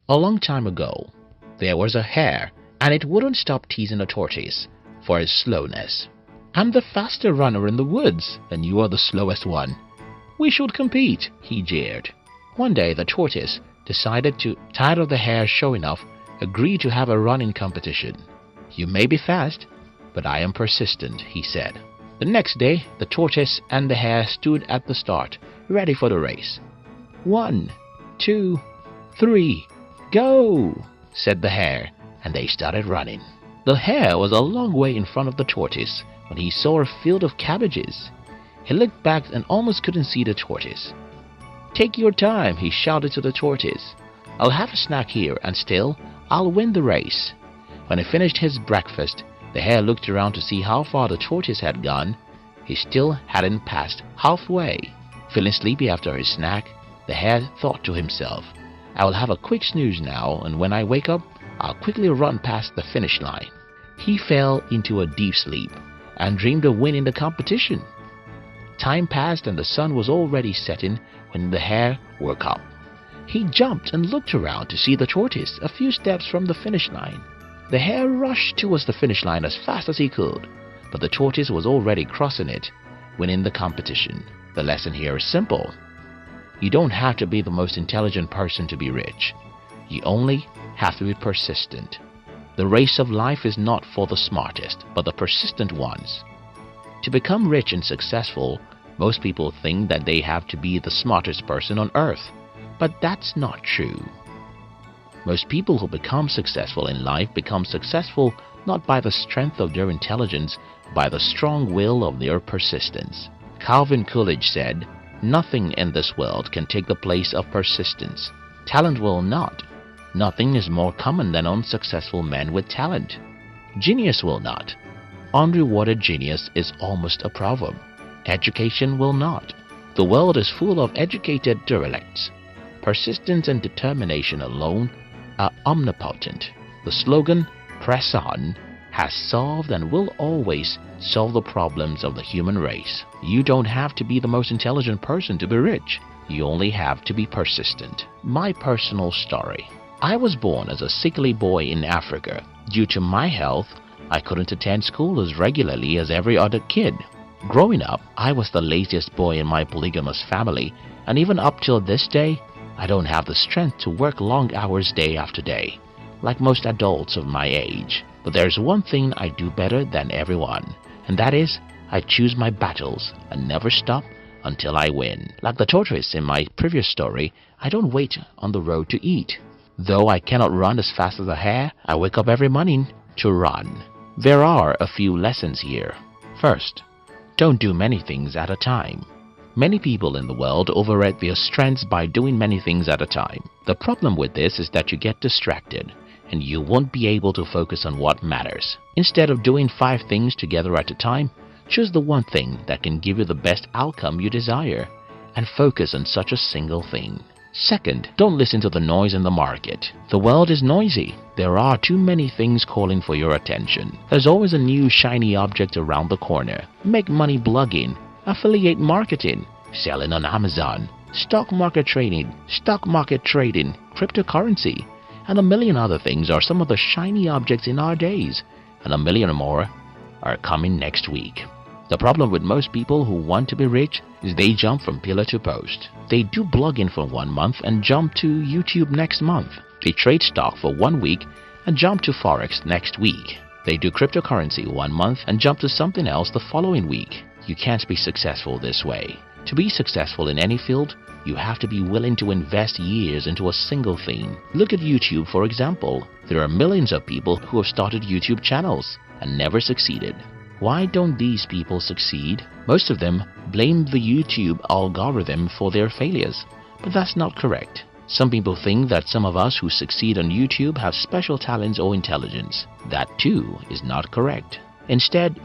A long time ago, there was a hare, and it wouldn't stop teasing a tortoise for its slowness. "I'm the faster runner in the woods, and you are the slowest one. We should compete," he jeered. One day the tortoise decided to, tired of the hare showing off, agree to have a running competition. "You may be fast, but I am persistent," he said. The next day, the tortoise and the hare stood at the start, ready for the race. "1, 2, 3, go!" said the hare, and they started running. The hare was a long way in front of the tortoise when he saw a field of cabbages. He looked back and almost couldn't see the tortoise. "Take your time," he shouted to the tortoise. "I'll have a snack here, and still, I'll win the race." When he finished his breakfast, the hare looked around to see how far the tortoise had gone. He still hadn't passed halfway. Feeling sleepy after his snack, the hare thought to himself, "I will have a quick snooze now, and when I wake up, I'll quickly run past the finish line." He fell into a deep sleep and dreamed of winning the competition. Time passed and the sun was already setting when the hare woke up. He jumped and looked around to see the tortoise a few steps from the finish line. The hare rushed towards the finish line as fast as he could, but the tortoise was already crossing it, winning the competition. The lesson here is simple. You don't have to be the most intelligent person to be rich. You only have to be persistent. The race of life is not for the smartest, but the persistent ones. To become rich and successful, most people think that they have to be the smartest person on earth, but that's not true. Most people who become successful in life become successful not by the strength of their intelligence, but by the strong will of their persistence. Calvin Coolidge said, "Nothing in this world can take the place of persistence. Talent will not. Nothing is more common than unsuccessful men with talent. Genius will not. Unrewarded genius is almost a proverb. Education will not. The world is full of educated derelicts. Persistence and determination alone are omnipotent." The slogan, "Press on," has solved and will always solve the problems of the human race. You don't have to be the most intelligent person to be rich. You only have to be persistent. My personal story. I was born as a sickly boy in Africa. Due to my health, I couldn't attend school as regularly as every other kid. Growing up, I was the laziest boy in my polygamous family, and even up till this day, I don't have the strength to work long hours day after day, like most adults of my age. But there's one thing I do better than everyone, and that is, I choose my battles and never stop until I win. Like the tortoise in my previous story, I don't wait on the road to eat. Though I cannot run as fast as a hare, I wake up every morning to run. There are a few lessons here. First, don't do many things at a time. Many people in the world overrate their strengths by doing many things at a time. The problem with this is that you get distracted and you won't be able to focus on what matters. Instead of doing 5 things together at a time, choose the one thing that can give you the best outcome you desire and focus on such a single thing. Second, don't listen to the noise in the market. The world is noisy. There are too many things calling for your attention. There's always a new shiny object around the corner. Make money blogging, affiliate marketing, selling on Amazon, stock market trading, cryptocurrency, and a million other things are some of the shiny objects in our days, and a million more are coming next week. The problem with most people who want to be rich is they jump from pillar to post. They do blogging for 1 month and jump to YouTube next month. They trade stock for 1 week and jump to Forex next week. They do cryptocurrency 1 month and jump to something else the following week. You can't be successful this way. To be successful in any field, you have to be willing to invest years into a single thing. Look at YouTube, for example. There are millions of people who have started YouTube channels and never succeeded. Why don't these people succeed? Most of them blame the YouTube algorithm for their failures, but that's not correct. Some people think that some of us who succeed on YouTube have special talents or intelligence. That too is not correct. Instead,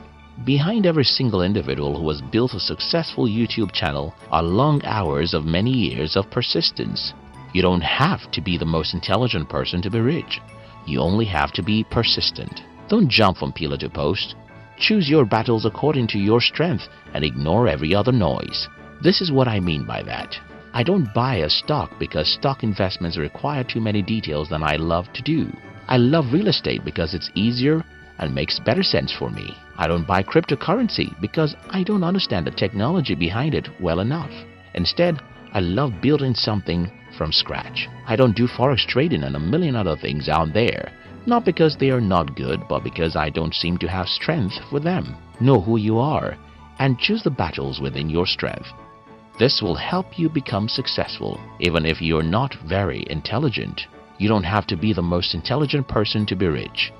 behind every single individual who has built a successful YouTube channel are long hours of many years of persistence. You don't have to be the most intelligent person to be rich. You only have to be persistent. Don't jump from pillar to post. Choose your battles according to your strength and ignore every other noise. This is what I mean by that. I don't buy a stock because stock investments require too many details than I love to do. I love real estate because it's easier and makes better sense for me. I don't buy cryptocurrency because I don't understand the technology behind it well enough. Instead, I love building something from scratch. I don't do forex trading and a million other things out there, not because they are not good, but because I don't seem to have strength for them. Know who you are and choose the battles within your strength. This will help you become successful, even if you're not very intelligent. You don't have to be the most intelligent person to be rich.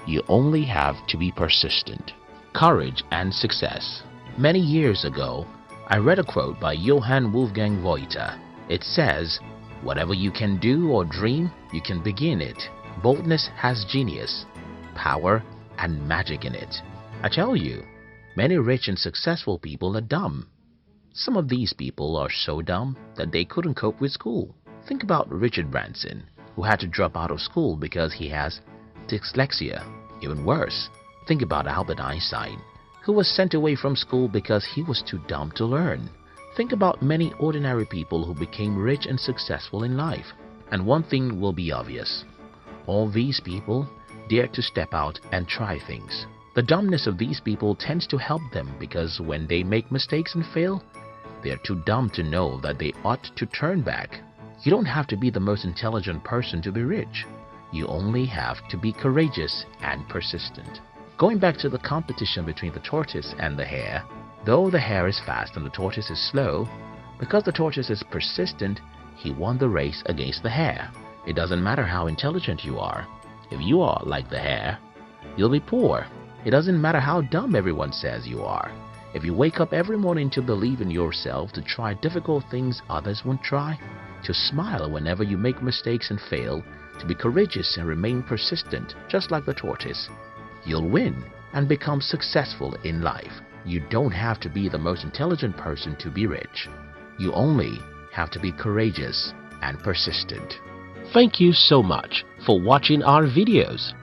You only have to be persistent. Courage and success. Many years ago, I read a quote by Johann Wolfgang Goethe. It says, "Whatever you can do or dream, you can begin it. Boldness has genius, power, and magic in it." I tell you, many rich and successful people are dumb. Some of these people are so dumb that they couldn't cope with school. Think about Richard Branson, who had to drop out of school because he has dyslexia. Even worse, think about Albert Einstein, who was sent away from school because he was too dumb to learn. Think about many ordinary people who became rich and successful in life. And one thing will be obvious. All these people dare to step out and try things. The dumbness of these people tends to help them because when they make mistakes and fail, they are too dumb to know that they ought to turn back. You don't have to be the most intelligent person to be rich. You only have to be courageous and persistent. Going back to the competition between the tortoise and the hare, though the hare is fast and the tortoise is slow, because the tortoise is persistent, he won the race against the hare. It doesn't matter how intelligent you are. If you are like the hare, you'll be poor. It doesn't matter how dumb everyone says you are. If you wake up every morning to believe in yourself, to try difficult things others won't try, to smile whenever you make mistakes and fail, to be courageous and remain persistent, just like the tortoise, you'll win and become successful in life. You don't have to be the most intelligent person to be rich. You only have to be courageous and persistent. Thank you so much for watching our videos.